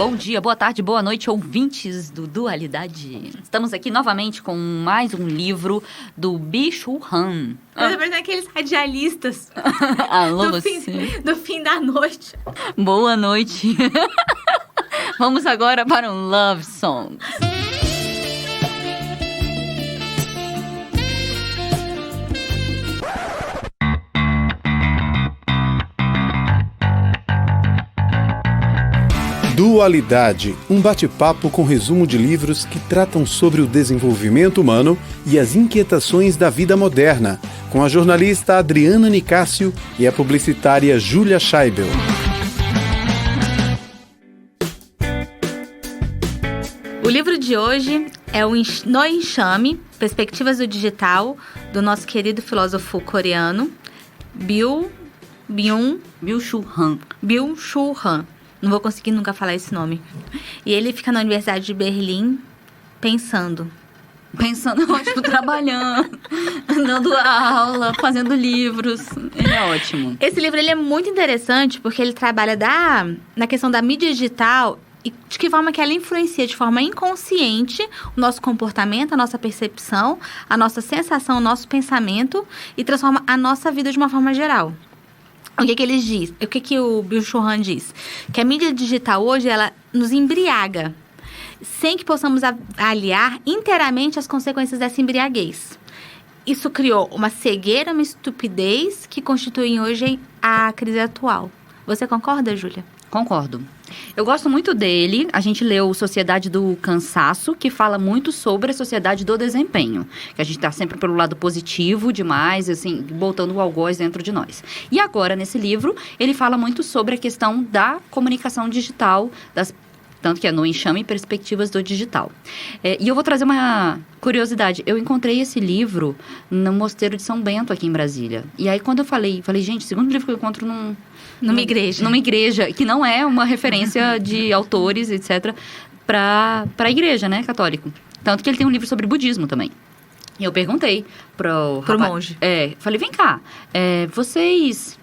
Bom dia, boa tarde, boa noite, ouvintes do Dualidade. Estamos aqui novamente com mais um livro do Byung-Chul Han. Eu tô parecendo aqueles radialistas Alô, do fim da noite. Boa noite. Vamos agora para um Love Song. Dualidade, um bate-papo com resumo de livros que tratam sobre o desenvolvimento humano e as inquietações da vida moderna, com a jornalista Adriana Nicásio e a publicitária Júlia Scheibel. O livro de hoje é o No Enxame, Perspectivas do Digital, do nosso querido filósofo coreano, Byung-Chul Han. Byung-Chul Han. Não vou conseguir nunca falar esse nome. E ele fica na Universidade de Berlim pensando, ótimo, trabalhando, dando aula, fazendo livros. Ele é ótimo. Esse livro ele é muito interessante porque ele trabalha na questão da mídia digital e de que forma que ela influencia de forma inconsciente o nosso comportamento, a nossa percepção, a nossa sensação, o nosso pensamento e transforma a nossa vida de uma forma geral. O que ele diz? O que o Byung-Chul Han diz? Que a mídia digital hoje, ela nos embriaga, sem que possamos avaliar inteiramente as consequências dessa embriaguez. Isso criou uma cegueira, uma estupidez que constituem hoje a crise atual. Você concorda, Júlia? Concordo. Eu gosto muito dele. A gente leu Sociedade do Cansaço, que fala muito sobre a sociedade do desempenho. Que a gente está sempre pelo lado positivo demais, assim, botando o algoz dentro de nós. E agora, nesse livro, ele fala muito sobre a questão da comunicação digital, tanto que é No Enxame, Perspectivas do Digital. E eu vou trazer uma curiosidade. Eu encontrei esse livro no Mosteiro de São Bento, aqui em Brasília. E aí, quando eu falei, gente, segundo livro que eu encontro numa igreja, que não é uma referência de autores, etc., para a igreja, né, católico. Tanto que ele tem um livro sobre budismo também. E eu perguntei pro monge. Falei, vem cá, vocês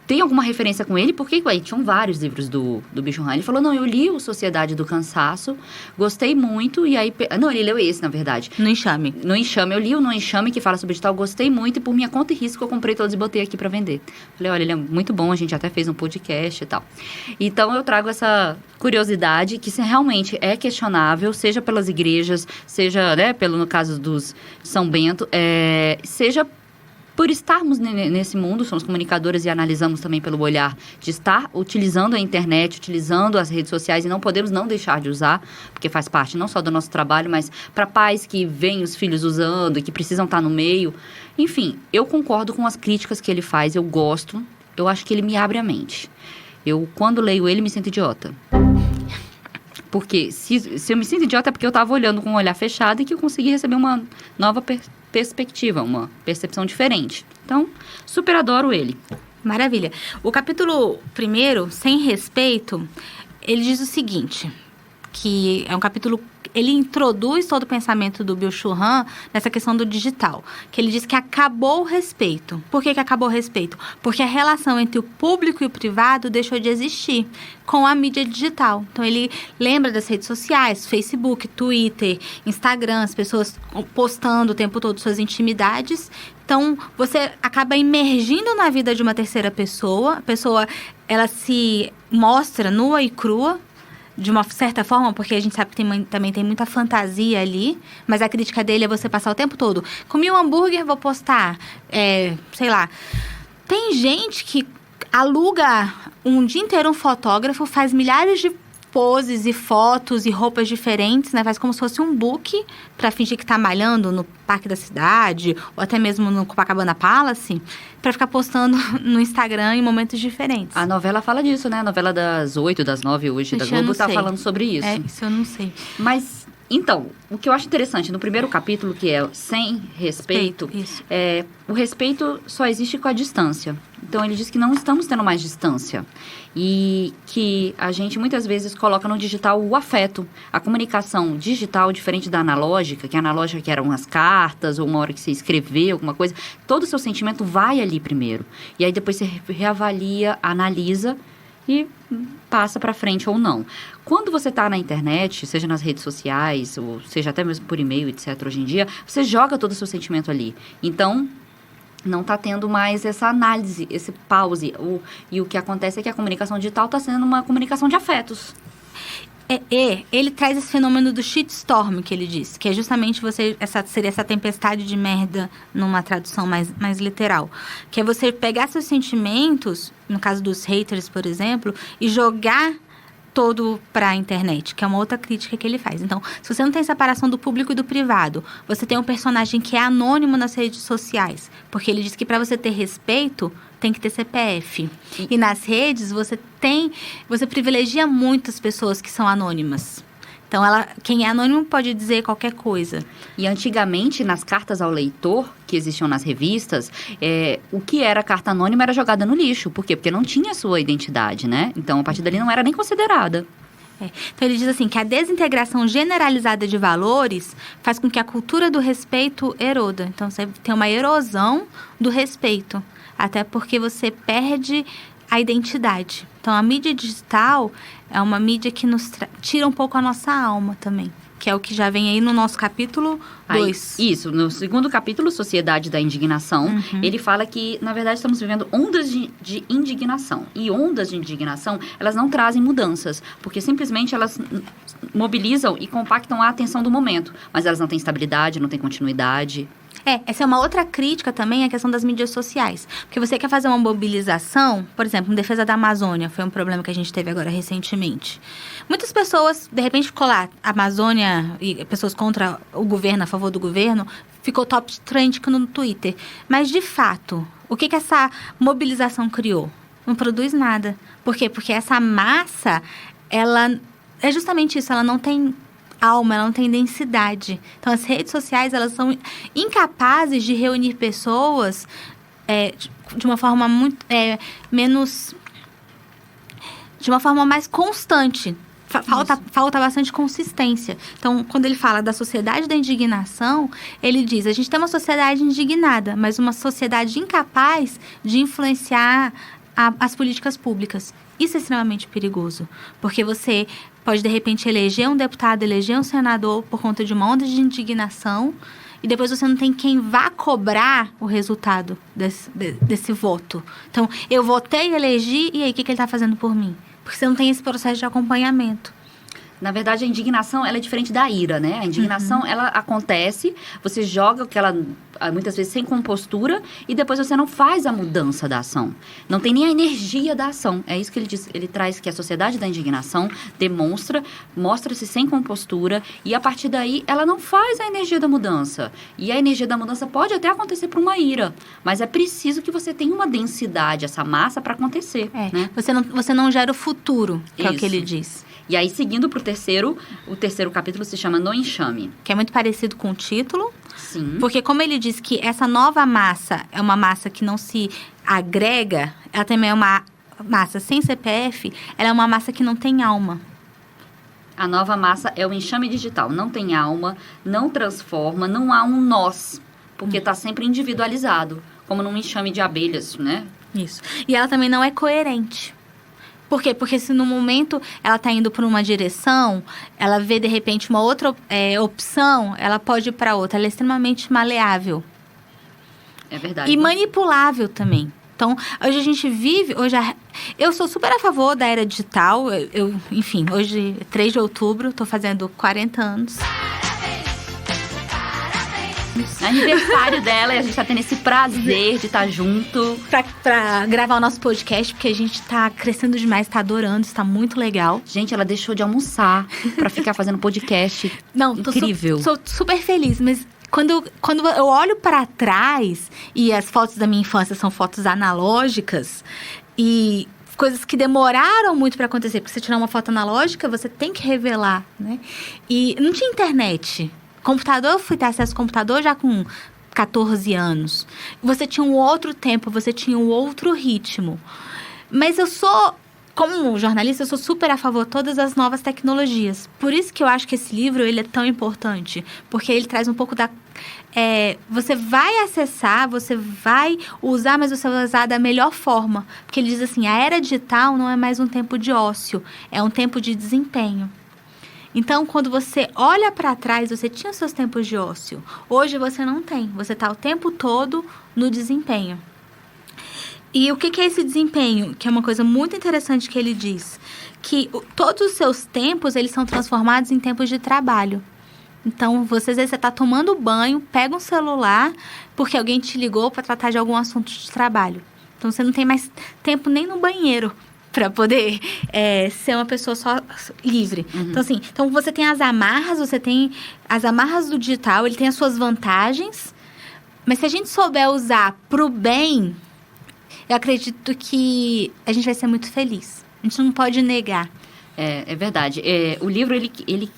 tem alguma referência com ele? Porque aí tinham vários livros do Byung-Chul Han. Ele falou, não, eu li o Sociedade do Cansaço, gostei muito, e aí... Não, ele leu esse, na verdade. No Enxame. No Enxame. Eu li o No Enxame, que fala sobre digital, gostei muito, e por minha conta e risco eu comprei todos e botei aqui pra vender. Falei, olha, ele é muito bom, a gente até fez um podcast e tal. Então, eu trago essa curiosidade, que realmente é questionável, seja pelas igrejas, seja, né, no caso dos São Bento, seja por estarmos nesse mundo, somos comunicadoras e analisamos também pelo olhar de estar utilizando a internet, utilizando as redes sociais e não podemos não deixar de usar, porque faz parte não só do nosso trabalho, mas para pais que veem os filhos usando e que precisam estar no meio. Enfim, eu concordo com as críticas que ele faz, eu gosto, eu acho que ele me abre a mente. Eu, quando leio ele, me sinto idiota. Porque se eu me sinto idiota é porque eu estava olhando com um olhar fechado e que eu consegui receber uma nova perspectiva, uma percepção diferente. Então, super adoro ele. Maravilha. O capítulo 1, Sem Respeito, ele diz o seguinte, que é um capítulo... Ele introduz todo o pensamento do Byung-Chul Han nessa questão do digital. Que ele diz que acabou o respeito. Por que acabou o respeito? Porque a relação entre o público e o privado deixou de existir com a mídia digital. Então, ele lembra das redes sociais, Facebook, Twitter, Instagram, as pessoas postando o tempo todo suas intimidades. Então, você acaba imergindo na vida de uma terceira pessoa. A pessoa, ela se mostra nua e crua, de uma certa forma, porque a gente sabe que também tem muita fantasia ali, mas a crítica dele é você passar o tempo todo, comi um hambúrguer, vou postar, sei lá. Tem gente que aluga um dia inteiro um fotógrafo, faz milhares de poses e fotos e roupas diferentes, né? Faz como se fosse um book para fingir que tá malhando no Parque da Cidade ou até mesmo no Copacabana Palace, para ficar postando no Instagram em momentos diferentes. A novela fala disso, né? A novela das 8, das 9 hoje da Globo tá falando sobre isso. Isso eu não sei. Mas, então, o que eu acho interessante no primeiro capítulo, que é Sem Respeito, o respeito só existe com a distância. Então, ele diz que não estamos tendo mais distância. E que a gente, muitas vezes, coloca no digital o afeto. A comunicação digital, diferente da analógica, que a analógica que eram as cartas, ou uma hora que você escreveu alguma coisa, todo o seu sentimento vai ali primeiro. E aí, depois você reavalia, analisa e passa para frente ou não. Quando você está na internet, seja nas redes sociais, ou seja até mesmo por e-mail, etc., hoje em dia, você joga todo o seu sentimento ali. Então, não está tendo mais essa análise, esse pause. E o que acontece é que a comunicação digital está sendo uma comunicação de afetos. Ele traz esse fenômeno do shitstorm, que ele diz, que é justamente seria essa tempestade de merda numa tradução mais literal. Que é você pegar seus sentimentos, no caso dos haters, por exemplo, e jogar todo para a internet, que é uma outra crítica que ele faz. Então, se você não tem separação do público e do privado, você tem um personagem que é anônimo nas redes sociais, porque ele diz que para você ter respeito, tem que ter CPF. E nas redes, você privilegia muitas pessoas que são anônimas. Então, quem é anônimo pode dizer qualquer coisa. E antigamente, nas cartas ao leitor, que existiam nas revistas, o que era carta anônima era jogada no lixo. Por quê? Porque não tinha sua identidade, né? Então, a partir dali não era nem considerada. Então, ele diz assim, que a desintegração generalizada de valores faz com que a cultura do respeito eroda. Então, você tem uma erosão do respeito. Até porque você perde a identidade. Então, a mídia digital é uma mídia que nos tira um pouco a nossa alma também. Que é o que já vem aí no nosso capítulo 2. Isso, no segundo capítulo, Sociedade da Indignação, ele fala que, na verdade, estamos vivendo ondas de indignação. E ondas de indignação, elas não trazem mudanças, porque simplesmente elas mobilizam e compactam a atenção do momento. Mas elas não têm estabilidade, não têm continuidade. Essa é uma outra crítica também, a questão das mídias sociais. Porque você quer fazer uma mobilização, por exemplo, em defesa da Amazônia, foi um problema que a gente teve agora recentemente. Muitas pessoas, de repente, ficou lá, a Amazônia e pessoas contra o governo, a favor do governo, ficou top trend no Twitter. Mas, de fato, o que essa mobilização criou? Não produz nada. Por quê? Porque essa massa, ela é justamente isso, ela não tem alma, ela não tem densidade. Então, as redes sociais, elas são incapazes de reunir pessoas de uma forma muito menos... de uma forma mais constante. Falta bastante consistência. Então, quando ele fala da sociedade da indignação, ele diz, a gente tem uma sociedade indignada, mas uma sociedade incapaz de influenciar as políticas públicas. Isso é extremamente perigoso, porque você pode, de repente, eleger um deputado, eleger um senador por conta de uma onda de indignação e depois você não tem quem vá cobrar o resultado desse voto. Então, eu votei, elegi, e aí, o que ele está fazendo por mim? Porque você não tem esse processo de acompanhamento. Na verdade, a indignação, ela é diferente da ira, né? A indignação, ela acontece, você joga aquela, muitas vezes, sem compostura, e depois você não faz a mudança da ação. Não tem nem a energia da ação. É isso que ele diz. Ele traz que a sociedade da indignação mostra-se sem compostura, e a partir daí, ela não faz a energia da mudança. E a energia da mudança pode até acontecer por uma ira, mas é preciso que você tenha uma densidade, essa massa, para acontecer. Né? Você não gera o futuro, que é o que ele diz. E aí, seguindo para o terceiro capítulo se chama No Enxame. Que é muito parecido com o título. Sim. Porque como ele diz que essa nova massa é uma massa que não se agrega, ela também é uma massa sem CPF, ela é uma massa que não tem alma. A nova massa é o enxame digital. Não tem alma, não transforma, não há um nós. Porque está sempre individualizado. Como num enxame de abelhas, né? Isso. E ela também não é coerente. Por quê? Porque se no momento ela está indo por uma direção, ela vê, de repente, uma outra opção, ela pode ir para outra. Ela é extremamente maleável. É verdade. E manipulável também. Então, hoje a gente vive... Eu sou super a favor da era digital. Enfim, hoje, 3 de outubro, estou fazendo 40 anos. Aniversário dela, e a gente tá tendo esse prazer de estar junto. Pra gravar o nosso podcast, porque a gente tá crescendo demais, tá adorando, está muito legal. Gente, ela deixou de almoçar pra ficar fazendo podcast. Não, incrível. Sou super feliz, mas quando eu olho pra trás, e as fotos da minha infância são fotos analógicas, e coisas que demoraram muito pra acontecer, porque você tirar uma foto analógica, você tem que revelar, né? E não tinha internet. Computador, eu fui ter acesso ao computador já com 14 anos. Você tinha um outro tempo, você tinha um outro ritmo. Mas eu sou como jornalista, eu sou super a favor de todas as novas tecnologias. Por isso que eu acho que esse livro ele é tão importante. Porque ele traz um pouco da... você vai acessar, você vai usar, mas você vai usar da melhor forma. Porque ele diz assim, a era digital não é mais um tempo de ócio, é um tempo de desempenho. Então, quando você olha para trás, você tinha os seus tempos de ócio. Hoje você não tem. Você está o tempo todo no desempenho. E o que é esse desempenho? Que é uma coisa muito interessante que ele diz. Que todos os seus tempos, eles são transformados em tempos de trabalho. Então, às vezes você está tomando banho, pega um celular, porque alguém te ligou para tratar de algum assunto de trabalho. Então, você não tem mais tempo nem no banheiro para poder ser uma pessoa só livre. Uhum. Então, assim, você tem as amarras do digital, ele tem as suas vantagens, mas se a gente souber usar pro bem, eu acredito que a gente vai ser muito feliz. A gente não pode negar. É verdade. O livro, ele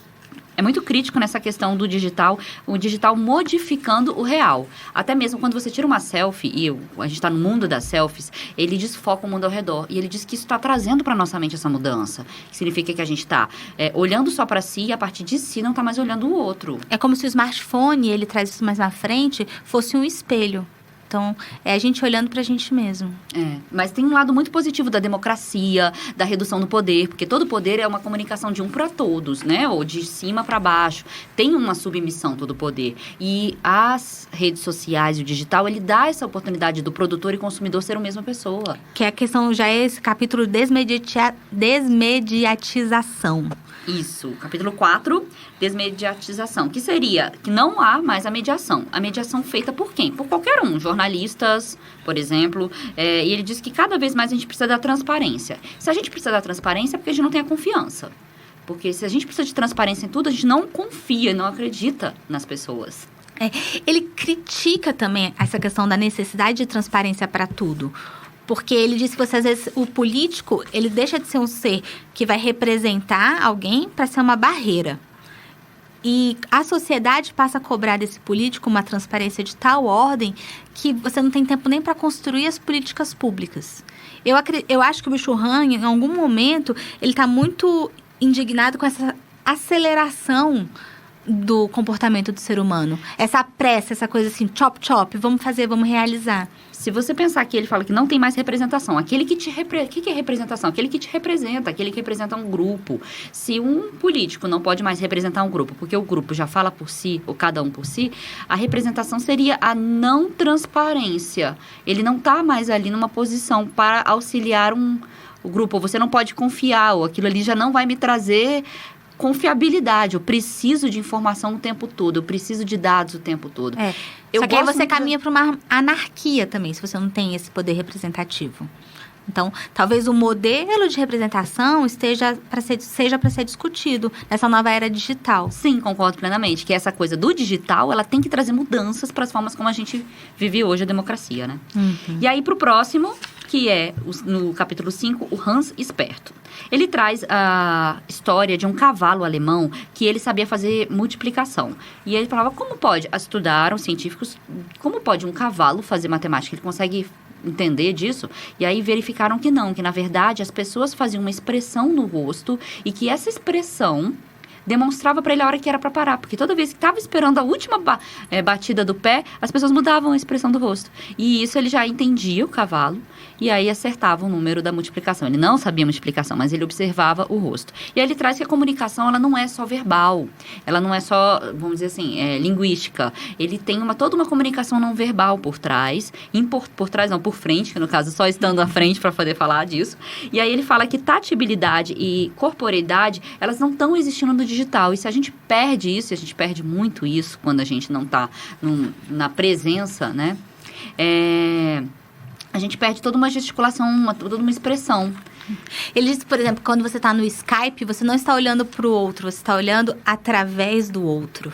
é muito crítico nessa questão do digital, o digital modificando o real. Até mesmo quando você tira uma selfie, e a gente está no mundo das selfies, ele desfoca o mundo ao redor. E ele diz que isso está trazendo para nossa mente essa mudança. Que significa que a gente está olhando só para si e a partir de si não está mais olhando o outro. É como se o smartphone, ele traz isso mais na frente, fosse um espelho. Então, é a gente olhando pra gente mesmo. Mas tem um lado muito positivo da democracia, da redução do poder, porque todo poder é uma comunicação de um para todos, né? Ou de cima para baixo. Tem uma submissão todo poder. E as redes sociais e o digital, ele dá essa oportunidade do produtor e consumidor ser a mesma pessoa. Que é a questão, já é esse capítulo desmediatização. Isso, capítulo 4, desmediatização, que seria que não há mais a mediação. A mediação feita por quem? Por qualquer um, jornalistas, por exemplo. E ele diz que cada vez mais a gente precisa da transparência. Se a gente precisa da transparência é porque a gente não tem a confiança. Porque se a gente precisa de transparência em tudo, a gente não confia, não acredita nas pessoas. Ele critica também essa questão da necessidade de transparência para tudo. Porque ele diz que às vezes, o político, ele deixa de ser um ser que vai representar alguém para ser uma barreira. E a sociedade passa a cobrar desse político uma transparência de tal ordem que você não tem tempo nem para construir as políticas públicas. Eu acho que o Byung-Chul Han, em algum momento, ele está muito indignado com essa aceleração do comportamento do ser humano. Essa pressa, essa coisa assim, chop, vamos fazer, vamos realizar. Se você pensar que ele fala que não tem mais representação, aquele que o que é representação? Aquele que te representa, aquele que representa um grupo. Se um político não pode mais representar um grupo, porque o grupo já fala por si, ou cada um por si, a representação seria a não transparência. Ele não está mais ali numa posição para auxiliar o grupo. Você não pode confiar, ou aquilo ali já não vai me trazer confiabilidade. Eu preciso de informação o tempo todo, eu preciso de dados o tempo todo. Só que aí você caminha para uma anarquia também, se você não tem esse poder representativo. Então, talvez o modelo de representação seja para ser discutido nessa nova era digital. Sim, concordo plenamente, que essa coisa do digital, ela tem que trazer mudanças para as formas como a gente vive hoje a democracia, né? Uhum. E aí, para o próximo, que é, no capítulo 5, o Hans Esperto. Ele traz a história de um cavalo alemão que ele sabia fazer multiplicação. E ele falava, como pode? Estudaram científicos, como pode um cavalo fazer matemática? Ele consegue entender disso? E aí verificaram que não, que na verdade as pessoas faziam uma expressão no rosto e que essa expressão demonstrava para ele a hora que era para parar. Porque toda vez que estava esperando a última batida do pé, as pessoas mudavam a expressão do rosto. E isso ele já entendia, o cavalo, e aí acertava o número da multiplicação. Ele não sabia multiplicação, mas ele observava o rosto. E aí ele traz que a comunicação, ela não é só verbal. Ela não é só, vamos dizer assim, linguística. Ele tem toda uma comunicação não verbal por trás. Por trás não, por frente, que no caso só estando à frente para poder falar disso. E aí ele fala que tatibilidade e corporeidade, elas não estão existindo no digital. E se a gente perde isso, e a gente perde muito isso quando a gente não está na presença, né? A gente perde toda uma gesticulação, toda uma expressão. Ele diz, por exemplo, quando você está no Skype, você não está olhando para o outro, você está olhando através do outro.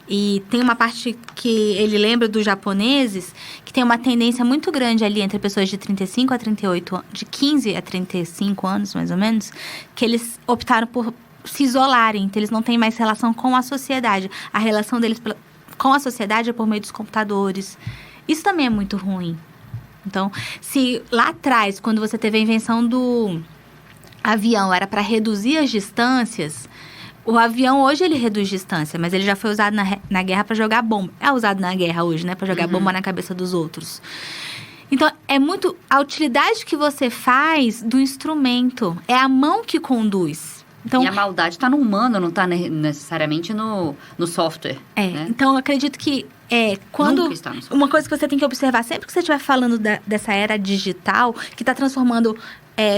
E tem uma parte que ele lembra dos japoneses, que tem uma tendência muito grande ali entre pessoas de 35 a 38 anos, de 15 a 35 anos, mais ou menos, que eles optaram por se isolarem, então eles não têm mais relação com a sociedade. A relação deles com a sociedade é por meio dos computadores. Isso também é muito ruim. Então, se lá atrás, quando você teve a invenção do avião era para reduzir as distâncias, o avião hoje ele reduz distância, mas ele já foi usado na guerra para jogar bomba. É usado na guerra hoje, né? Para jogar bomba na cabeça dos outros. Então, é muito a utilidade que você faz do instrumento. É a mão que conduz. Então, e a maldade está no humano, não está necessariamente no software. Né? Então eu acredito que quando Nunca está no software. Uma coisa que você tem que observar sempre que você estiver falando dessa era digital, que está transformando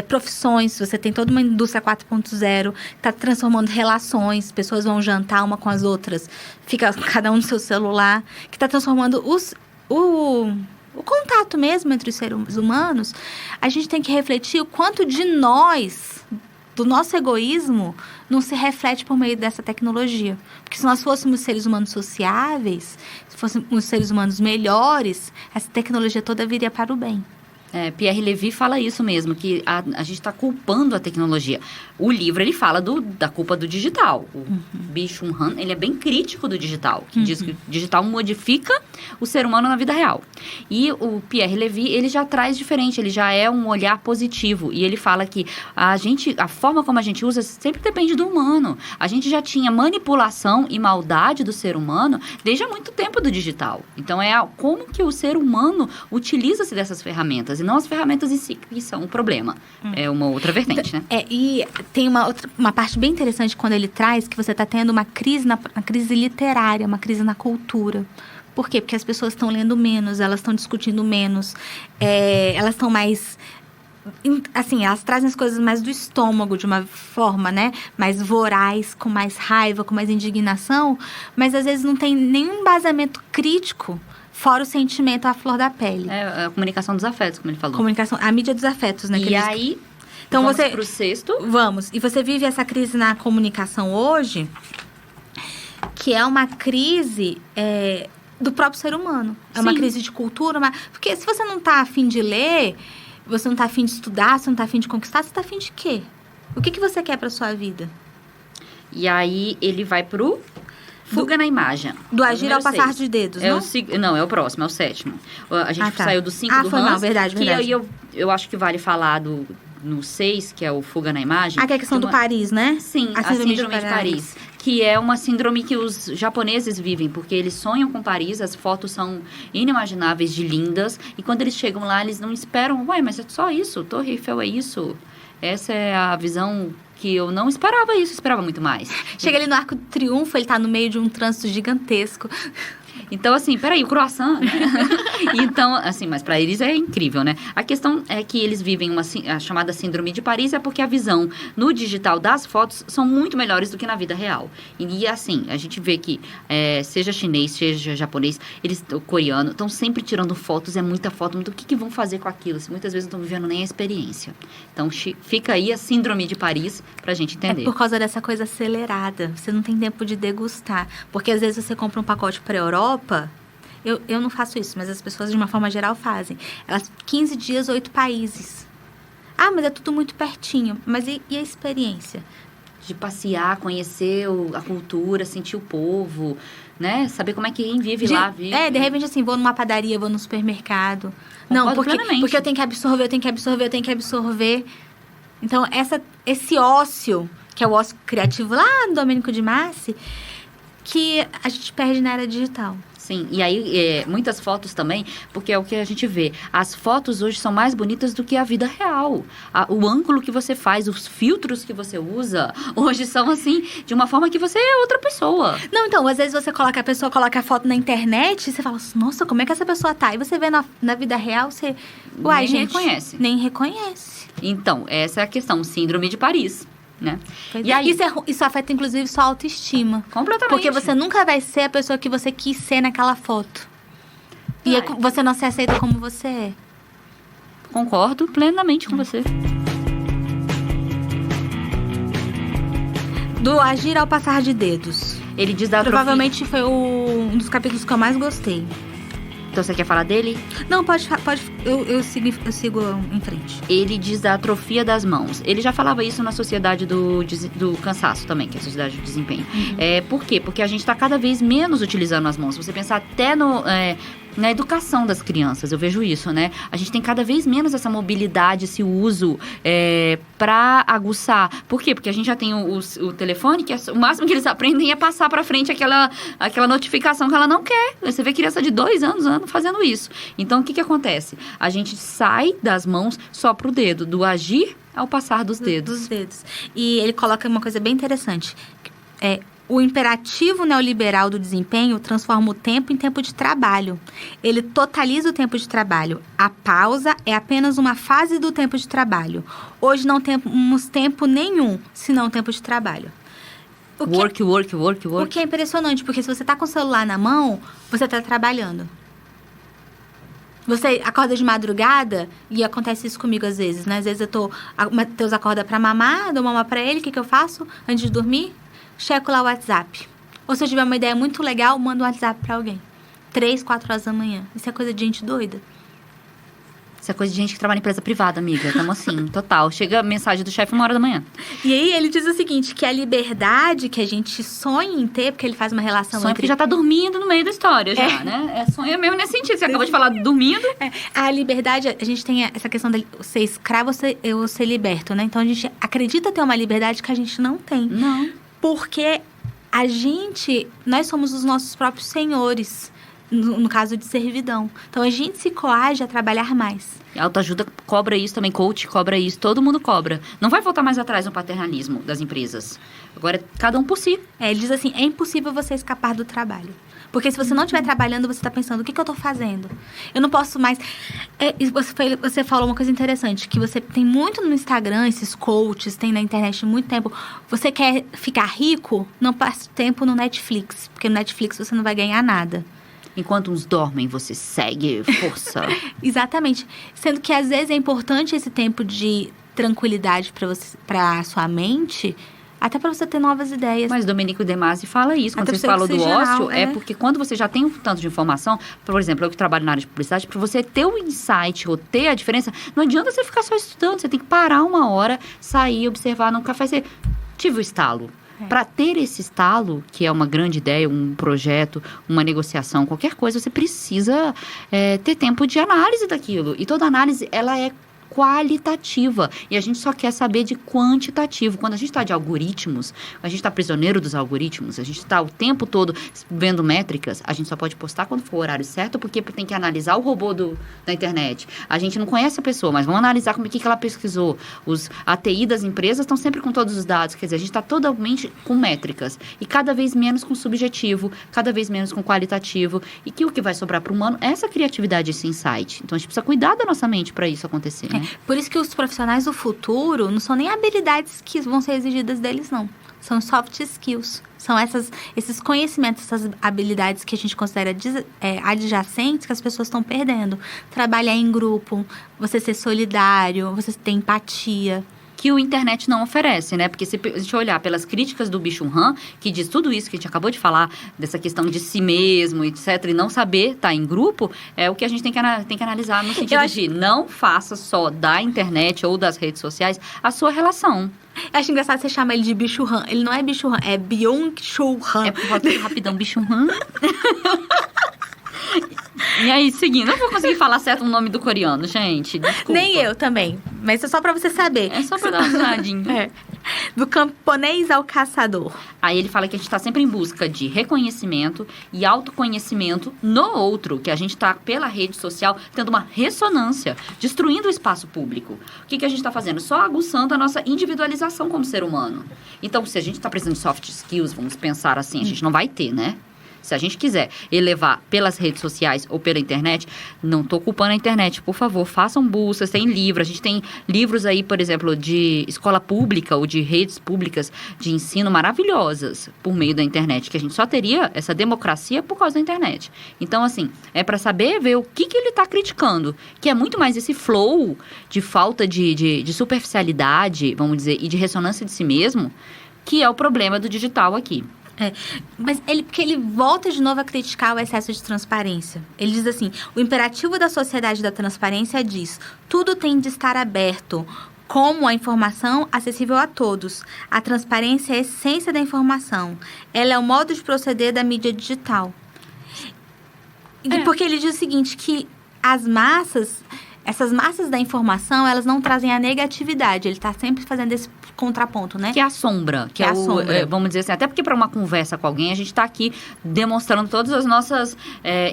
profissões, você tem toda uma indústria 4.0, está transformando relações, pessoas vão jantar uma com as outras, fica cada um no seu celular, que está transformando o contato mesmo entre os seres humanos. A gente tem que refletir o quanto de nós, do nosso egoísmo, não se reflete por meio dessa tecnologia. Porque se nós fôssemos seres humanos sociáveis, se fôssemos seres humanos melhores, essa tecnologia toda viria para o bem. Pierre Levy fala isso mesmo, que a gente está culpando a tecnologia. O livro, ele fala da culpa do digital. O Byung-Chul Han, ele é bem crítico do digital, que diz que o digital modifica o ser humano na vida real. E o Pierre Levy, ele já traz diferente, ele já é um olhar positivo. E ele fala que a forma como a gente usa sempre depende do humano. A gente já tinha manipulação e maldade do ser humano desde há muito tempo do digital. Então, como que o ser humano utiliza-se dessas ferramentas, e não as ferramentas em si que são um problema. É uma outra vertente, né? E tem uma parte bem interessante quando ele traz que você está tendo uma crise uma crise literária, uma crise na cultura. Por quê? Porque as pessoas estão lendo menos, elas estão discutindo menos, elas estão mais... Assim, elas trazem as coisas mais do estômago, de uma forma, né? Mais voraz, com mais raiva, com mais indignação, mas às vezes não tem nenhum embasamento crítico, fora o sentimento à flor da pele. A comunicação dos afetos, como ele falou. A mídia dos afetos, né? E aí, então vamos pro sexto. Vamos. E você vive essa crise na comunicação hoje, que é uma crise do próprio ser humano. É uma crise de cultura. Porque se você não tá afim de ler, você não tá afim de estudar, você não tá afim de conquistar, você tá afim de quê? O que você quer pra sua vida? E aí, ele vai pro... Fuga na imagem. Do agir ao passar de dedos, não? Não, é o próximo, é o sétimo. A gente saiu do 5 do foi Hans. mal, verdade. Que eu acho que vale falar no 6, que é o Fuga na imagem. Que é a questão do Paris, né? Sim, a síndrome de Paris. Que é uma síndrome que os japoneses vivem, porque eles sonham com Paris, as fotos são inimagináveis de lindas, e quando eles chegam lá, eles não esperam, mas é só isso, Torre Eiffel é isso. Essa é a visão que eu não esperava isso, esperava muito mais. Chega ali no Arco do Triunfo, ele tá no meio de um trânsito gigantesco. Então, assim, peraí, o croissant, né? Então, assim, mas para eles é incrível, né? A questão é que eles vivem a chamada síndrome de Paris, é porque a visão no digital das fotos são muito melhores do que na vida real. E assim, a gente vê que, seja chinês, seja japonês, coreano, estão sempre tirando fotos, é muita foto, o que vão fazer com aquilo? Muitas vezes não estão vivendo nem a experiência. Então, fica aí a síndrome de Paris pra gente entender. É por causa dessa coisa acelerada, você não tem tempo de degustar. Porque às vezes você compra um pacote pra Europa. Eu não faço isso, mas as pessoas de uma forma geral fazem. Elas 15 dias, 8 países. Mas é tudo muito pertinho. Mas e a experiência? De passear, conhecer a cultura, sentir o povo, né? Saber como é que quem vive lá vive. De repente assim, vou numa padaria, vou no supermercado. Concordo Não, plenamente. porque eu tenho que absorver. Então, esse ócio, que é o ócio criativo lá no Domênico de Masi, que a gente perde na era digital. Sim, e aí muitas fotos também, porque é o que a gente vê. As fotos hoje são mais bonitas do que a vida real. O ângulo que você faz, os filtros que você usa, hoje são assim, de uma forma que você é outra pessoa. Não, então, às vezes a pessoa coloca a foto na internet e você fala, nossa, como é que essa pessoa tá? E você vê na vida real, você... Nem reconhece. Nem reconhece. Então, essa é a questão, síndrome de Paris. Né? E aí, isso afeta, inclusive, sua autoestima. Completamente. Porque você nunca vai ser a pessoa que você quis ser naquela foto. E você não se aceita como você é. Concordo plenamente com você. Do agir ao passar de dedos. Ele diz da atrofia. Provavelmente foi um dos capítulos que eu mais gostei. Então você quer falar dele? Não, pode. Eu sigo em frente. Ele diz da atrofia das mãos. Ele já falava isso na sociedade do cansaço também, que é a sociedade do desempenho. Por quê? Porque a gente está cada vez menos utilizando as mãos. Se você pensar até na educação das crianças, eu vejo isso, né? A gente tem cada vez menos essa mobilidade, esse uso para aguçar. Por quê? Porque a gente já tem o telefone, que o máximo que eles aprendem é passar para frente aquela notificação que ela não quer. Você vê criança de 2 anos fazendo isso. Então, o que acontece? A gente sai das mãos só pro dedo, do agir ao passar dos dedos. Dos dedos. E ele coloca uma coisa bem interessante. O imperativo neoliberal do desempenho transforma o tempo em tempo de trabalho. Ele totaliza o tempo de trabalho. A pausa é apenas uma fase do tempo de trabalho. Hoje não temos tempo nenhum, senão tempo de trabalho. Work. O que é impressionante, porque se você está com o celular na mão, você está trabalhando. Você acorda de madrugada, e acontece isso comigo às vezes, né? Às vezes o Matheus acorda para mamar, dou mamar para ele, o que eu faço antes de dormir? Checo lá o WhatsApp. Ou se eu tiver uma ideia muito legal, mando um WhatsApp pra alguém. 3, 4 horas da manhã. Isso é coisa de gente doida. Isso é coisa de gente que trabalha em empresa privada, amiga. Tamo assim, total. Chega a mensagem do chefe 1h da manhã. E aí ele diz o seguinte, que a liberdade que a gente sonha em ter, porque ele faz uma relação sonha porque já tá dormindo no meio da história, já, né? Sonha mesmo nesse sentido. Você acabou de falar dormindo. A liberdade, a gente tem essa questão de ser escravo ou ser liberto, né? Então a gente acredita ter uma liberdade que a gente não tem. Não. Porque nós somos os nossos próprios senhores, no caso de servidão. Então, a gente se coage a trabalhar mais. A autoajuda cobra isso também, coach cobra isso, todo mundo cobra. Não vai voltar mais atrás no paternalismo das empresas. Agora, cada um por si. Ele diz assim, é impossível você escapar do trabalho. Porque se você não estiver trabalhando, você está pensando, o que eu estou fazendo? Eu não posso mais... Você falou uma coisa interessante, que você tem muito no Instagram, esses coaches, tem na internet muito tempo. Você quer ficar rico? Não passe tempo no Netflix, porque no Netflix você não vai ganhar nada. Enquanto uns dormem, você segue, força. Exatamente. Sendo que, às vezes, é importante esse tempo de tranquilidade para a sua mente... Até para você ter novas ideias. Mas Domenico De Masi fala isso. Quando você fala do ócio, é porque quando você já tem um tanto de informação, por exemplo, eu que trabalho na área de publicidade, para você ter o insight ou ter a diferença, não adianta você ficar só estudando. Você tem que parar uma hora, sair, observar no café. Você tive o estalo. Para ter esse estalo, que é uma grande ideia, um projeto, uma negociação, qualquer coisa, você precisa ter tempo de análise daquilo. E toda análise, ela é qualitativa. E a gente só quer saber de quantitativo. Quando a gente está de algoritmos, a gente está prisioneiro dos algoritmos, a gente está o tempo todo vendo métricas, a gente só pode postar quando for o horário certo, porque tem que analisar o robô da internet. A gente não conhece a pessoa, mas vamos analisar como que ela pesquisou. A TI das empresas estão sempre com todos os dados. Quer dizer, a gente está totalmente com métricas. E cada vez menos com subjetivo, cada vez menos com qualitativo. E que o que vai sobrar para o humano é essa criatividade, esse insight. Então, a gente precisa cuidar da nossa mente para isso acontecer, né? Por isso que os profissionais do futuro não são nem habilidades que vão ser exigidas deles, não. São soft skills. São esses conhecimentos, essas habilidades que a gente considera adjacentes que as pessoas estão perdendo. Trabalhar em grupo, você ser solidário, você ter empatia. Que o internet não oferece, né? Porque se a gente olhar pelas críticas do Byung-Chul Han, que diz tudo isso que a gente acabou de falar, dessa questão de si mesmo, etc., e não saber estar em grupo, é o que a gente tem que analisar no sentido de não faça só da internet ou das redes sociais a sua relação. Eu acho engraçado você chamar ele de Byung-Chul Han. Ele não é Byung-Chul Han, é Byung-Chul Han. É rapidão, Byung-Chul Han. E aí, seguindo, não vou conseguir falar certo o nome do coreano, gente. Desculpa. Nem eu também. Mas é só pra você saber. É só pra dar uma risadinha. Do camponês ao caçador. Aí ele fala que a gente tá sempre em busca de reconhecimento e autoconhecimento no outro. Que a gente tá, pela rede social, tendo uma ressonância, destruindo o espaço público. O que a gente tá fazendo? Só aguçando a nossa individualização como ser humano. Então, se a gente tá precisando de soft skills, vamos pensar assim, a gente não vai ter, né? Se a gente quiser elevar pelas redes sociais ou pela internet, não estou culpando a internet, por favor, façam buscas, tem livros. A gente tem livros aí, por exemplo, de escola pública ou de redes públicas de ensino maravilhosas por meio da internet, que a gente só teria essa democracia por causa da internet. Então, assim, é para saber ver o que ele está criticando, que é muito mais esse flow de falta de superficialidade, vamos dizer, e de ressonância de si mesmo, que é o problema do digital aqui. Mas porque ele volta de novo a criticar o excesso de transparência. Ele diz assim, o imperativo da sociedade da transparência diz, tudo tem de estar aberto, como a informação acessível a todos. A transparência é a essência da informação. Ela é o modo de proceder da mídia digital. Porque ele diz o seguinte, que essas massas da informação, elas não trazem a negatividade. Ele está sempre fazendo esse contraponto, né? Que é a sombra. Que é a sombra. Vamos dizer assim, até porque para uma conversa com alguém, a gente está aqui demonstrando todas as nossas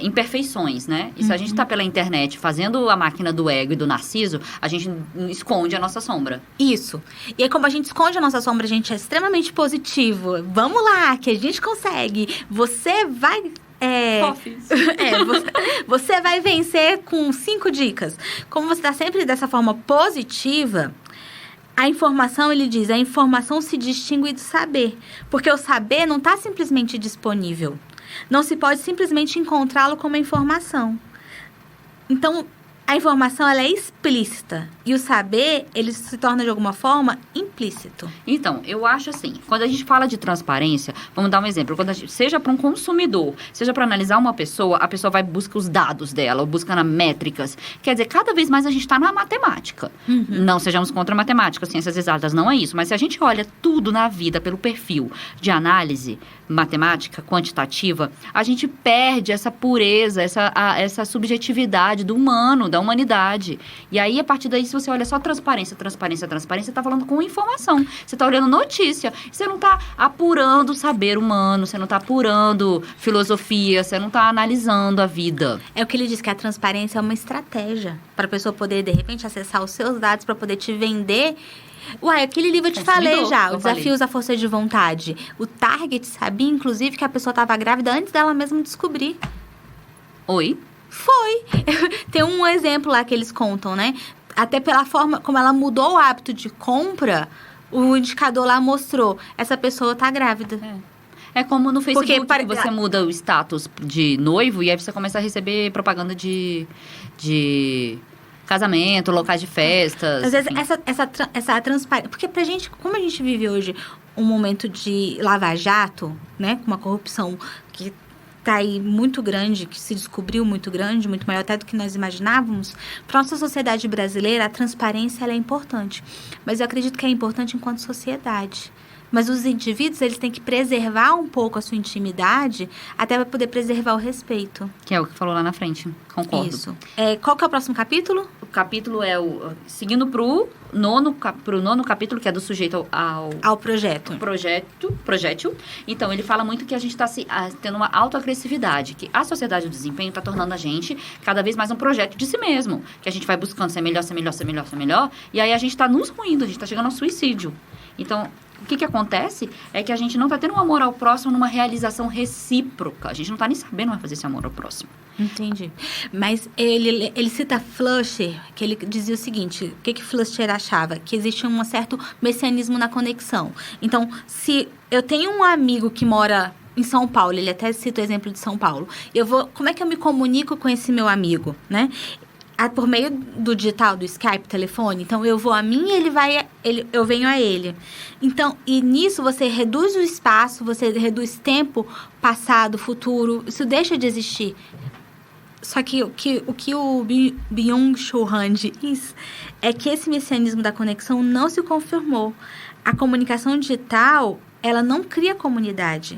imperfeições, né? E se a gente está pela internet fazendo a máquina do ego e do narciso, a gente esconde a nossa sombra. Isso. E aí, como a gente esconde a nossa sombra, a gente é extremamente positivo. Vamos lá, que a gente consegue. Você vai... você vai vencer com 5 dicas. Como você está sempre dessa forma positiva, a informação, ele diz, a informação se distingue do saber. Porque o saber não está simplesmente disponível. Não se pode simplesmente encontrá-lo como informação. Então, a informação, ela é explícita. E o saber, ele se torna, de alguma forma, implícito. Então, eu acho assim, quando a gente fala de transparência, vamos dar um exemplo. Seja para um consumidor, seja para analisar uma pessoa, a pessoa vai buscar os dados dela, ou busca nas métricas. Quer dizer, cada vez mais a gente está na matemática. Não sejamos contra a matemática, ciências exatas, não é isso. Mas se a gente olha tudo na vida pelo perfil de análise matemática, quantitativa, a gente perde essa pureza, essa subjetividade do humano, da humanidade. E aí, a partir daí, se você olha só transparência, você está falando com informação. Você está olhando notícia. Você não está apurando o saber humano, você não está apurando filosofia, você não está analisando a vida. É o que ele diz, que a transparência é uma estratégia para a pessoa poder, de repente, acessar os seus dados para poder te vender. Uai, aquele livro eu te falei já, o Desafios à Força de Vontade. O Target sabia, inclusive, que a pessoa estava grávida antes dela mesma descobrir. Oi? Foi. Tem um exemplo lá que eles contam, né? Até pela forma como ela mudou o hábito de compra, o indicador lá mostrou, essa pessoa tá grávida. É como no Facebook, que você muda o status de noivo e aí você começa a receber propaganda de casamento, locais de festas. Às vezes, essa transparência... Porque pra gente, como a gente vive hoje um momento de lava-jato, né? Com uma corrupção que tá aí muito grande, que se descobriu muito grande, muito maior até do que nós imaginávamos, para nossa sociedade brasileira, a transparência ela é importante. Mas eu acredito que é importante enquanto sociedade. Mas os indivíduos, eles têm que preservar um pouco a sua intimidade, até para poder preservar o respeito. Que é o que falou lá na frente, concordo. Isso. Qual que é o próximo capítulo? O capítulo é seguindo pro nono capítulo, que é do sujeito ao projeto. Projétil. Então, ele fala muito que a gente está tendo uma autoagressividade, que a sociedade do desempenho está tornando a gente cada vez mais um projeto de si mesmo, que a gente vai buscando ser melhor, e aí a gente está nos ruindo, a gente está chegando ao suicídio. Então, o que acontece é que a gente não está tendo um amor ao próximo numa realização recíproca. A gente não está nem sabendo mais fazer esse amor ao próximo. Entendi. Mas ele cita Flusher, que ele dizia o seguinte, o que Flusher achava? Que existe um certo messianismo na conexão. Então, se eu tenho um amigo que mora em São Paulo, ele até cita o exemplo de São Paulo, como é que eu me comunico com esse meu amigo, né? Por meio do digital, do Skype, telefone. Então, eu vou a mim e eu venho a ele. Então, e nisso você reduz o espaço, você reduz tempo, passado, futuro. Isso deixa de existir. Só que o que o Byung-Chul Han diz é que esse messianismo da conexão não se confirmou. A comunicação digital, ela não cria comunidade.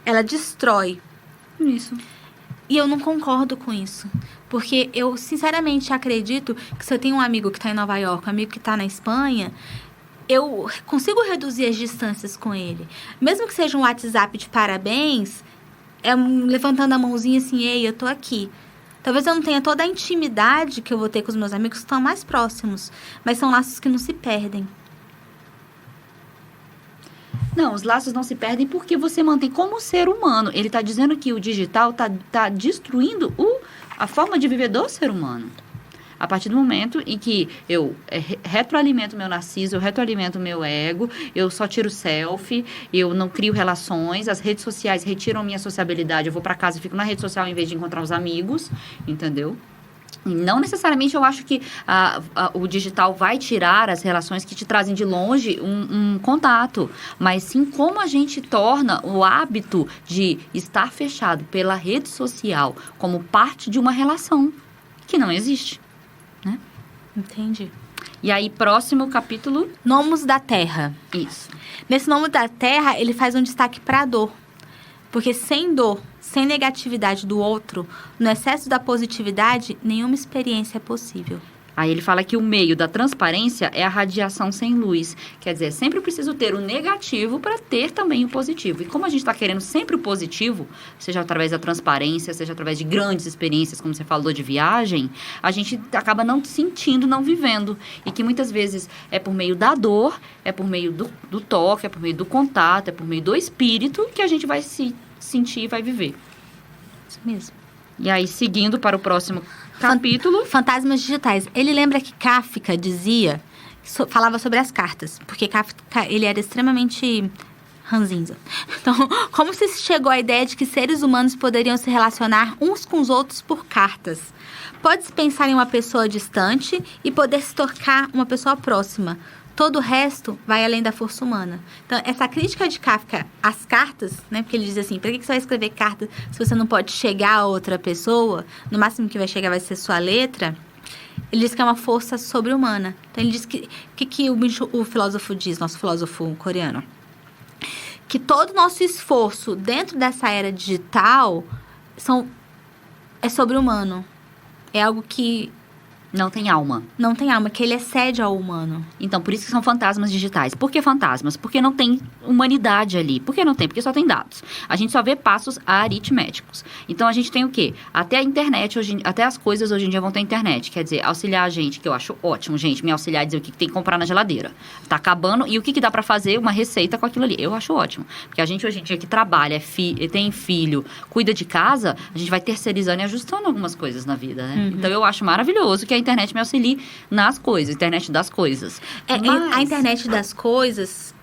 Ela destrói. Isso. E eu não concordo com isso. Porque eu, sinceramente, acredito que se eu tenho um amigo que está em Nova York, um amigo que está na Espanha, eu consigo reduzir as distâncias com ele. Mesmo que seja um WhatsApp de parabéns, levantando a mãozinha assim, ei, eu tô aqui. Talvez eu não tenha toda a intimidade que eu vou ter com os meus amigos que estão mais próximos, mas são laços que não se perdem. Não, os laços não se perdem porque você mantém como ser humano. Ele está dizendo que o digital está destruindo a forma de viver do ser humano. A partir do momento em que eu retroalimento meu narciso, eu retroalimento meu ego, eu só tiro selfie, eu não crio relações, as redes sociais retiram minha sociabilidade, eu vou para casa e fico na rede social em vez de encontrar os amigos, entendeu? Não necessariamente eu acho que o digital vai tirar as relações que te trazem de longe um contato, mas sim como a gente torna o hábito de estar fechado pela rede social como parte de uma relação que não existe, né? Entendi. E aí, próximo capítulo... Nomos da Terra. Isso. Nesse Nomos da Terra, ele faz um destaque para a dor. Porque sem dor, sem negatividade do outro, no excesso da positividade, nenhuma experiência é possível. Aí ele fala que o meio da transparência é a radiação sem luz. Quer dizer, sempre preciso ter o negativo para ter também o positivo. E como a gente está querendo sempre o positivo, seja através da transparência, seja através de grandes experiências, como você falou, de viagem, a gente acaba não sentindo, não vivendo. E que muitas vezes é por meio da dor, é por meio do toque, é por meio do contato, é por meio do espírito que a gente vai se sentir e vai viver. Isso mesmo. E aí, seguindo para o próximo capítulo... Fantasmas digitais. Ele lembra que Kafka dizia, falava sobre as cartas, porque Kafka, ele era extremamente ranzinza. Então, como se chegou à ideia de que seres humanos poderiam se relacionar uns com os outros por cartas? Pode-se pensar em uma pessoa distante e poder se tornar uma pessoa próxima. Todo o resto vai além da força humana. Então, essa crítica de Kafka às cartas, né? Porque ele diz assim, para que você vai escrever carta se você não pode chegar a outra pessoa? No máximo que vai chegar vai ser sua letra. Ele diz que é uma força sobre-humana. Então, ele diz que o filósofo diz, nosso filósofo coreano? Que todo o nosso esforço dentro dessa era digital é sobre-humano. É algo que... Não tem alma. Não tem alma, que ele excede ao humano. Então, por isso que são fantasmas digitais. Por que fantasmas? Porque não tem humanidade ali. Por que não tem? Porque só tem dados. A gente só vê passos aritméticos. Então, a gente tem o quê? Até a internet, até as coisas hoje em dia vão ter internet. Quer dizer, auxiliar a gente, que eu acho ótimo, gente, me auxiliar a dizer o que tem que comprar na geladeira. Tá acabando, e o que dá pra fazer? Uma receita com aquilo ali. Eu acho ótimo. Porque a gente hoje em dia que trabalha, tem filho, cuida de casa, a gente vai terceirizando e ajustando algumas coisas na vida, né? Uhum. Então, eu acho maravilhoso que a internet me auxilie nas coisas, internet das coisas. A internet das coisas...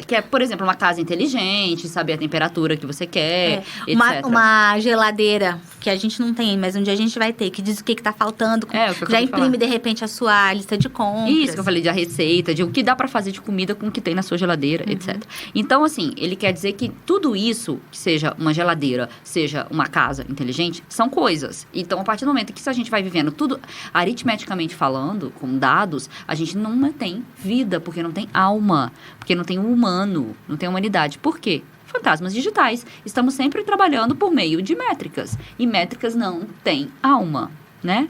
Que é, por exemplo, uma casa inteligente, saber a temperatura que você quer, etc. Uma geladeira, que a gente não tem, mas um dia a gente vai ter, que diz o que tá faltando. O que eu já imprime, de repente, a sua lista de compras. Isso que eu falei, de a receita, de o que dá pra fazer de comida com o que tem na sua geladeira, etc. Então, assim, ele quer dizer que tudo isso, que seja uma geladeira, seja uma casa inteligente, são coisas. Então, a partir do momento que se a gente vai vivendo tudo aritmeticamente falando, com dados, a gente não tem vida, porque não tem alma. Porque não tem um humano, não tem humanidade. Por quê? Fantasmas digitais. Estamos sempre trabalhando por meio de métricas. E métricas não têm alma, né?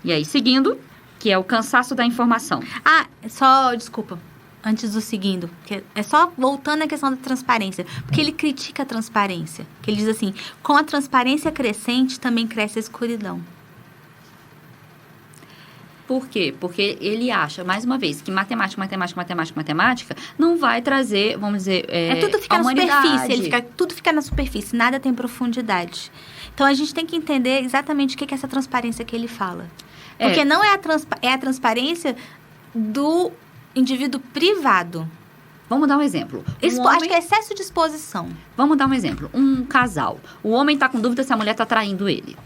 E aí, seguindo, que é o cansaço da informação. Desculpa. Antes do seguindo, que é só voltando à questão da transparência. Porque ele critica a transparência. Que ele diz assim, com a transparência crescente, também cresce a escuridão. Por quê? Porque ele acha, mais uma vez, que matemática não vai trazer, vamos dizer, tudo fica a na humanidade. superfície, tudo fica na superfície, nada tem profundidade. Então, a gente tem que entender exatamente o que é essa transparência que ele fala. Porque não é a transparência do indivíduo privado. Vamos dar um exemplo. Acho que é excesso de exposição. Vamos dar um exemplo. Um casal. O homem está com dúvida se a mulher está traindo ele,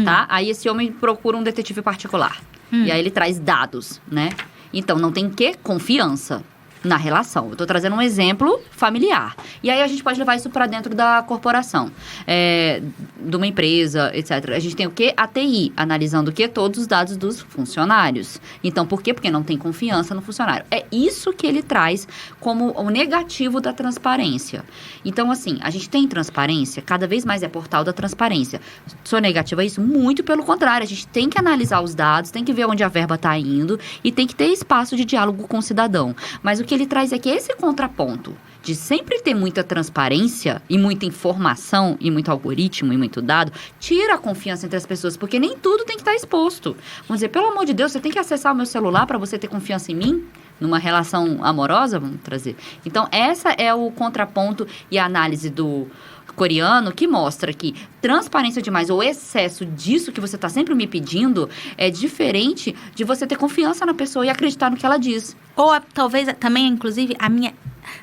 tá? Aí esse homem procura um detetive particular. E aí ele traz dados, né? Então, não tem confiança na relação. Eu tô trazendo um exemplo familiar. E aí a gente pode levar isso para dentro da corporação, de uma empresa, etc. A gente tem o quê? A TI, analisando o quê? Todos os dados dos funcionários. Então, por quê? Porque não tem confiança no funcionário. É isso que ele traz como o negativo da transparência. Então, assim, a gente tem transparência, cada vez mais é portal da transparência. Sou negativa a isso? Muito pelo contrário. A gente tem que analisar os dados, tem que ver onde a verba está indo e tem que ter espaço de diálogo com o cidadão. Mas o que ele traz é que esse contraponto de sempre ter muita transparência e muita informação e muito algoritmo e muito dado, tira a confiança entre as pessoas, porque nem tudo tem que estar exposto. Vamos dizer, pelo amor de Deus, você tem que acessar o meu celular para você ter confiança em mim? Numa relação amorosa, vamos trazer. Então, essa é o contraponto e a análise do coreano que mostra que transparência demais ou excesso disso que você está sempre me pedindo é diferente de você ter confiança na pessoa e acreditar no que ela diz. Ou talvez também, inclusive, a minha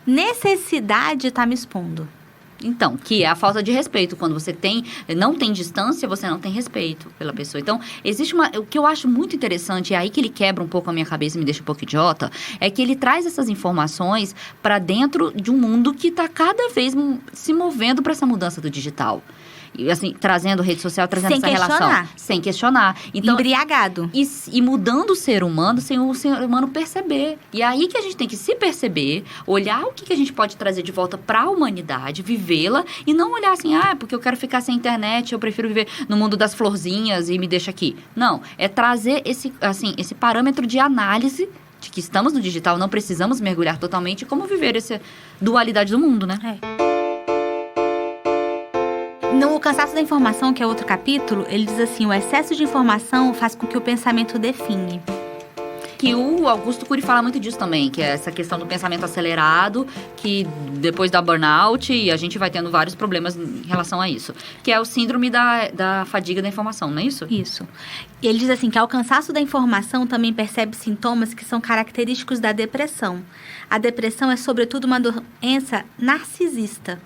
necessidade está me expondo. Então, que é a falta de respeito. Quando você não tem distância, você não tem respeito pela pessoa. Então, existe o que eu acho muito interessante, é aí que ele quebra um pouco a minha cabeça e me deixa um pouco idiota, é que ele traz essas informações para dentro de um mundo que está cada vez se movendo para essa mudança do digital. E, assim, trazendo rede social, trazendo Sem essa questionar. relação. Sem questionar. Então, Embriagado. e mudando o ser humano sem o ser humano perceber. E é aí que a gente tem que se perceber, olhar o que a gente pode trazer de volta para a humanidade, vivê-la, e não olhar assim, porque eu quero ficar sem internet, eu prefiro viver no mundo das florzinhas e me deixa aqui. Não, é trazer esse parâmetro de análise de que estamos no digital, não precisamos mergulhar totalmente, como viver essa dualidade do mundo, né? No Cansaço da Informação, que é outro capítulo, ele diz assim, o excesso de informação faz com que o pensamento define. Que o Augusto Cury fala muito disso também, que é essa questão do pensamento acelerado, que depois dá burnout e a gente vai tendo vários problemas em relação a isso. Que é o síndrome da fadiga da informação, não é isso? Isso. E ele diz assim, que ao cansaço da informação também percebe sintomas que são característicos da depressão. A depressão é, sobretudo, uma doença narcisista.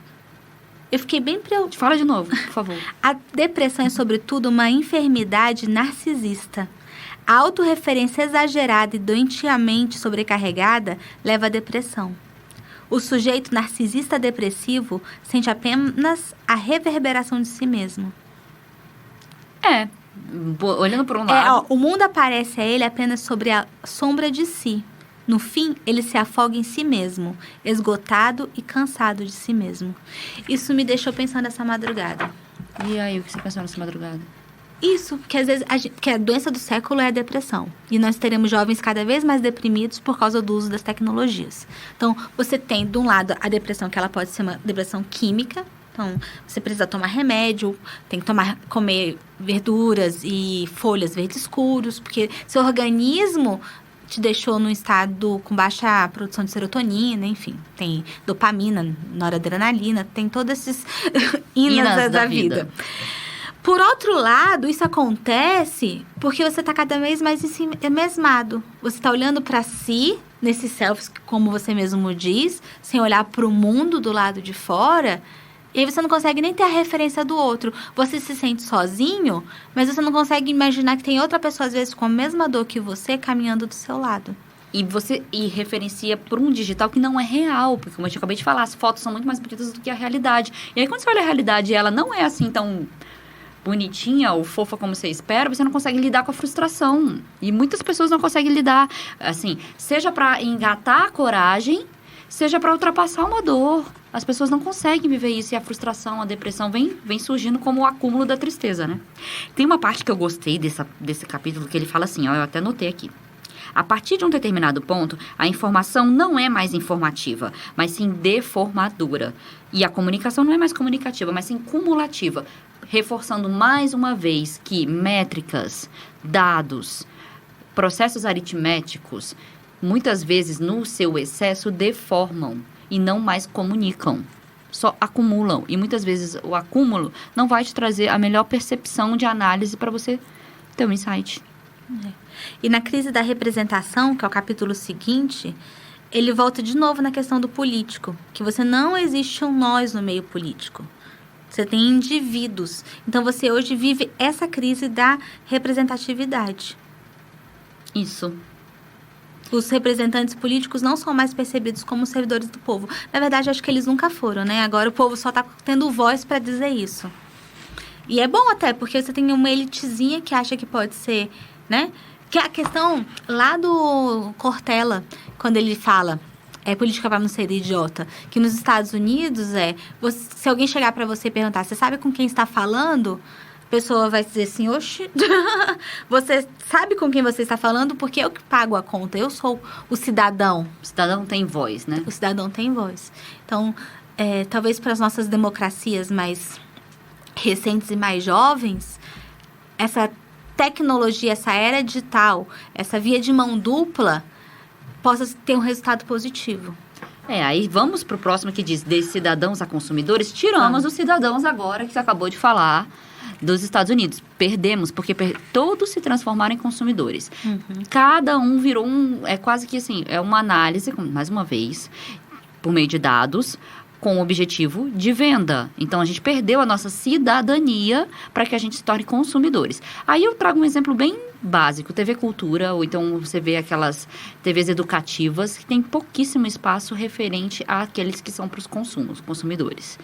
Eu fiquei bem preocupada. Fala de novo, por favor. A depressão é, sobretudo, uma enfermidade narcisista. A autorreferência exagerada e doentiamente sobrecarregada leva à depressão. O sujeito narcisista depressivo sente apenas a reverberação de si mesmo. Olhando por um lado... O mundo aparece a ele apenas sobre a sombra de si. No fim, ele se afoga em si mesmo, esgotado e cansado de si mesmo. Isso me deixou pensando essa madrugada. E aí, o que você pensou nessa madrugada? Isso, que às vezes que a doença do século é a depressão. E nós teremos jovens cada vez mais deprimidos por causa do uso das tecnologias. Então, você tem, de um lado, a depressão, que ela pode ser uma depressão química. Então, você precisa tomar remédio, tem que comer verduras e folhas verdes escuros, porque seu organismo te deixou num estado com baixa produção de serotonina, enfim. Tem dopamina, noradrenalina, tem todos esses inas da vida. Por outro lado, isso acontece porque você está cada vez mais mesmado. Você está olhando para si, nesses selfies, como você mesmo diz, sem olhar para o mundo do lado de fora. E aí você não consegue nem ter a referência do outro. Você se sente sozinho, mas você não consegue imaginar que tem outra pessoa, às vezes, com a mesma dor que você, caminhando do seu lado. E referencia por um digital que não é real. Porque, como eu acabei de falar, as fotos são muito mais bonitas do que a realidade. E aí, quando você olha a realidade e ela não é assim tão bonitinha ou fofa como você espera, você não consegue lidar com a frustração. E muitas pessoas não conseguem lidar, assim, seja para engatar a coragem, seja para ultrapassar uma dor. As pessoas não conseguem viver isso e a frustração, a depressão vem surgindo como o acúmulo da tristeza, né? Tem uma parte que eu gostei desse capítulo que ele fala assim, eu até anotei aqui. A partir de um determinado ponto, a informação não é mais informativa, mas sim deformadora. E a comunicação não é mais comunicativa, mas sim cumulativa, reforçando mais uma vez que métricas, dados, processos aritméticos, muitas vezes no seu excesso deformam e não mais comunicam, só acumulam. E muitas vezes o acúmulo não vai te trazer a melhor percepção de análise para você ter um insight. E na crise da representação, que é o capítulo seguinte, ele volta de novo na questão do político, que você não existe um nós no meio político. Você tem indivíduos. Então, você hoje vive essa crise da representatividade. Isso. Os representantes políticos não são mais percebidos como servidores do povo. Na verdade, acho que eles nunca foram, né? Agora o povo só está tendo voz para dizer isso. E é bom até, porque você tem uma elitezinha que acha que pode ser, né? Que é a questão lá do Cortella, quando ele fala... política para não ser idiota. Que nos Estados Unidos se alguém chegar para você e perguntar, você sabe com quem está falando? A pessoa vai dizer assim, oxe, você sabe com quem você está falando porque eu que pago a conta, eu sou o cidadão. O cidadão tem voz, né? O cidadão tem voz. Então, talvez para as nossas democracias mais recentes e mais jovens, essa tecnologia, essa era digital, essa via de mão dupla, possa ter um resultado positivo. Aí vamos para o próximo que diz, de cidadãos a consumidores, tiramos os cidadãos agora, que você acabou de falar, dos Estados Unidos. Perdemos, porque todos se transformaram em consumidores. Uhum. Cada um virou é quase que assim, é uma análise, mais uma vez, por meio de dados, com o objetivo de venda. Então, a gente perdeu a nossa cidadania para que a gente se torne consumidores. Aí eu trago um exemplo bem básico, TV Cultura, ou então você vê aquelas TVs educativas que tem pouquíssimo espaço referente àqueles que são para os consumidores.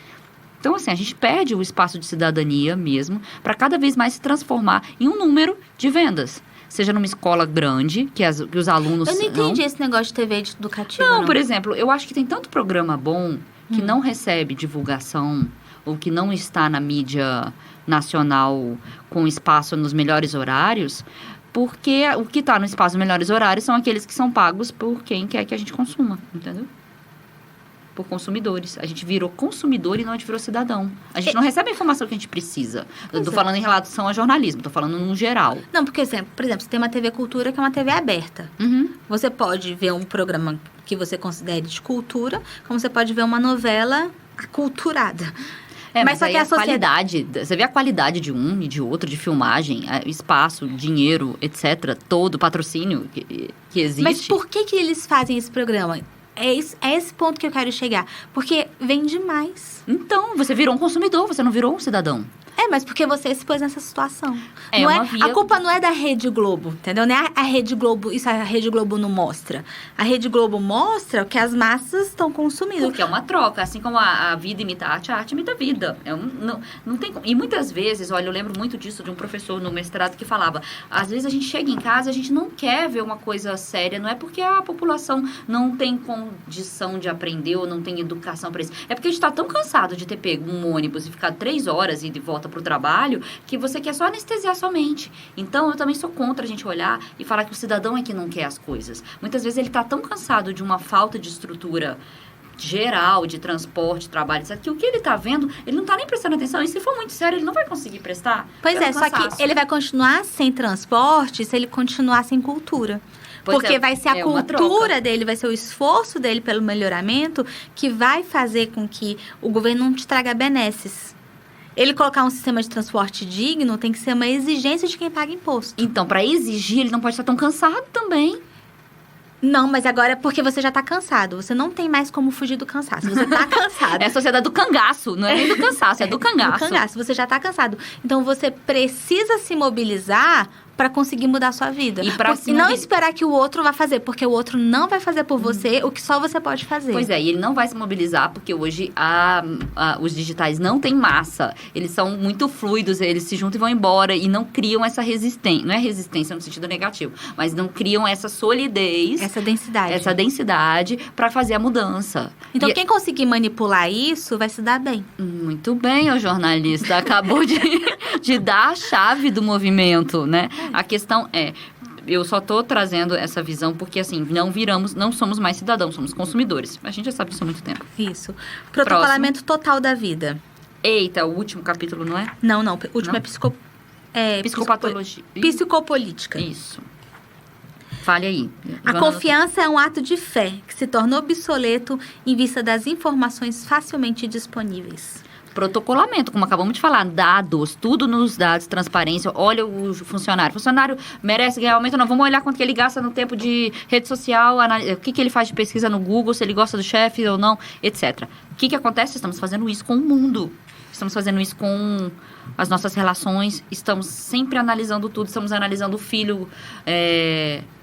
Então, assim, a gente perde o espaço de cidadania mesmo para cada vez mais se transformar em um número de vendas. Seja numa escola grande, que os alunos... Eu não entendi esse negócio de TV educativa, Não, por exemplo, eu acho que tem tanto programa bom que Hum. não recebe divulgação ou que não está na mídia nacional com espaço nos melhores horários, porque o que está no espaço nos melhores horários são aqueles que são pagos por quem quer que a gente consuma, entendeu? Por consumidores. A gente virou consumidor e não a gente virou cidadão. A gente não recebe a informação que a gente precisa. Eu tô falando em relação a jornalismo, tô falando no geral. Não, porque, por exemplo, você tem uma TV Cultura que é uma TV aberta. Uhum. Você pode ver um programa que você considere de cultura, como você pode ver uma novela aculturada. Mas só aí que a a sociedade... qualidade, você vê a qualidade de um e de outro, de filmagem, espaço, dinheiro, etc., todo patrocínio que existe. Mas por que eles fazem esse programa? É esse ponto que eu quero chegar. Porque vende mais. Então, você virou um consumidor, você não virou um cidadão. Mas porque você se pôs nessa situação. É Não uma via- A culpa não é da Rede Globo, entendeu? Não é a Rede Globo, isso a Rede Globo não mostra. A Rede Globo mostra o que as massas estão consumindo. Porque é uma troca, assim como a vida imita a arte imita a vida. Não tem como. E muitas vezes, olha, eu lembro muito disso de um professor no mestrado que falava, às vezes a gente chega em casa, a gente não quer ver uma coisa séria, não é porque a população não tem condição de aprender ou não tem educação para isso. É porque a gente está tão cansado de ter pego um ônibus e ficar 3 horas e de volta para o trabalho, que você quer só anestesiar sua mente. Então, eu também sou contra a gente olhar e falar que o cidadão é que não quer as coisas. Muitas vezes ele está tão cansado de uma falta de estrutura geral, de transporte, trabalho, etc., que o que ele está vendo, ele não está nem prestando atenção. E se for muito sério, ele não vai conseguir prestar. Pois pelo é, só cansaço. que ele vai continuar sem transporte se ele continuar sem cultura. Pois Porque é, vai ser a é uma cultura troca. dele, vai ser o esforço dele pelo melhoramento que vai fazer com que o governo não te traga benesses. Ele colocar um sistema de transporte digno tem que ser uma exigência de quem paga imposto. Então, para exigir, ele não pode estar tão cansado também. Não, mas agora é porque você já tá cansado. Você não tem mais como fugir do cansaço. Você tá cansado. É a sociedade do cangaço, não é nem do cansaço, é do cangaço. Do cangaço. Você já tá cansado. Então, você precisa se mobilizar para conseguir mudar a sua vida. E não esperar que o outro vá fazer, porque o outro não vai fazer por você o que só você pode fazer. Pois é, e ele não vai se mobilizar, porque hoje os digitais não têm massa. Eles são muito fluidos, eles se juntam e vão embora e não criam essa resistência. Não é resistência no sentido negativo, mas não criam essa solidez, essa densidade. Essa densidade para fazer a mudança. Então, quem conseguir manipular isso vai se dar bem. Muito bem, o jornalista acabou de dar a chave do movimento, né? A questão é, eu só tô trazendo essa visão porque, assim, não somos mais cidadãos, somos consumidores. A gente já sabe disso há muito tempo. Isso. Protocolamento total da vida. Eita, o último capítulo, não é? Não. O último Não? é Psicopatologia. Psicopolítica. Isso. Fale aí. A confiança é um ato de fé que se torna obsoleto em vista das informações facilmente disponíveis. Protocolamento, como acabamos de falar, dados, tudo nos dados, transparência. Olha o funcionário. O funcionário merece ganhar aumento, não. Vamos olhar quanto que ele gasta no tempo de rede social, o que ele faz de pesquisa no Google, se ele gosta do chefe ou não, etc. O que acontece? Estamos fazendo isso com o mundo. Estamos fazendo isso com as nossas relações. Estamos sempre analisando tudo. Estamos analisando o filho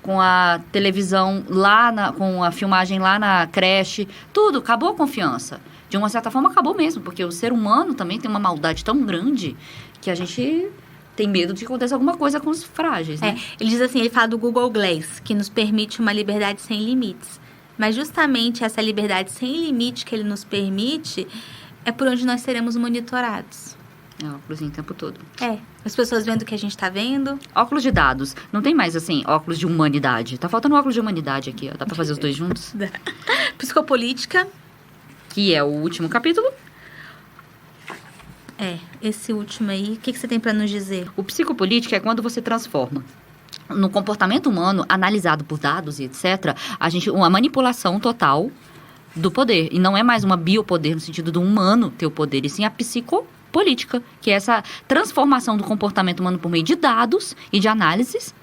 com a televisão com a filmagem lá na creche. Tudo. Acabou a confiança. De uma certa forma, acabou mesmo, porque o ser humano também tem uma maldade tão grande que a gente tem medo de que aconteça alguma coisa com os frágeis, né? Ele diz assim, ele fala do Google Glass, que nos permite uma liberdade sem limites. Mas justamente essa liberdade sem limite que ele nos permite é por onde nós seremos monitorados. É, óculos o tempo todo. As pessoas vendo o que a gente tá vendo. Óculos de dados. Não tem mais, assim, óculos de humanidade. Tá faltando óculos de humanidade aqui, ó. Dá pra fazer os dois juntos? Psicopolítica. Que é o último capítulo. Esse último aí. O que você tem para nos dizer? O psicopolítica é quando você transforma no comportamento humano, analisado por dados e etc., uma manipulação total do poder. E não é mais uma biopoder no sentido do humano ter o poder, e sim a psicopolítica, que é essa transformação do comportamento humano por meio de dados e de análises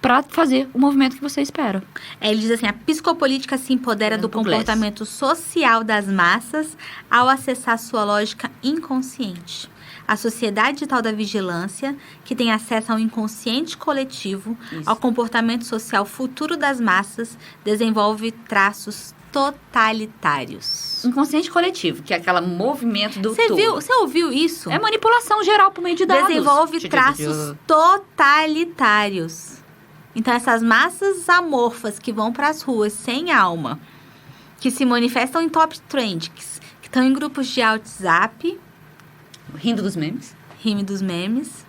para fazer o movimento que você espera. Ele diz assim, a psicopolítica se empodera do comportamento social das massas ao acessar sua lógica inconsciente. A sociedade digital da vigilância, que tem acesso ao inconsciente coletivo, Isso. ao comportamento social futuro das massas, desenvolve traços totalitários. Inconsciente coletivo, que é aquele movimento do todo. Você ouviu isso? É manipulação geral por meio de dados. Desenvolve traços totalitários. Então, essas massas amorfas que vão para as ruas sem alma, que se manifestam em top trends, que estão em grupos de WhatsApp, Rindo dos memes. rime dos memes,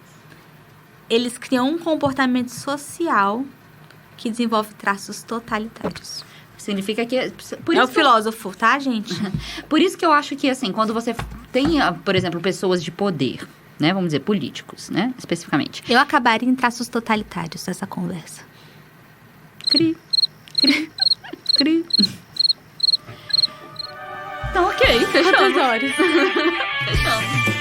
eles criam um comportamento social que desenvolve traços totalitários. Significa que... Por É o isso, filósofo, tá, gente? por isso que eu acho que, assim, quando você tem, por exemplo, pessoas de poder, né? Vamos dizer, políticos, né? Especificamente. Eu acabaria em traços totalitários dessa conversa. Cri, cri, cri. Então, ok, fechamos. Quantas horas? Fechamos.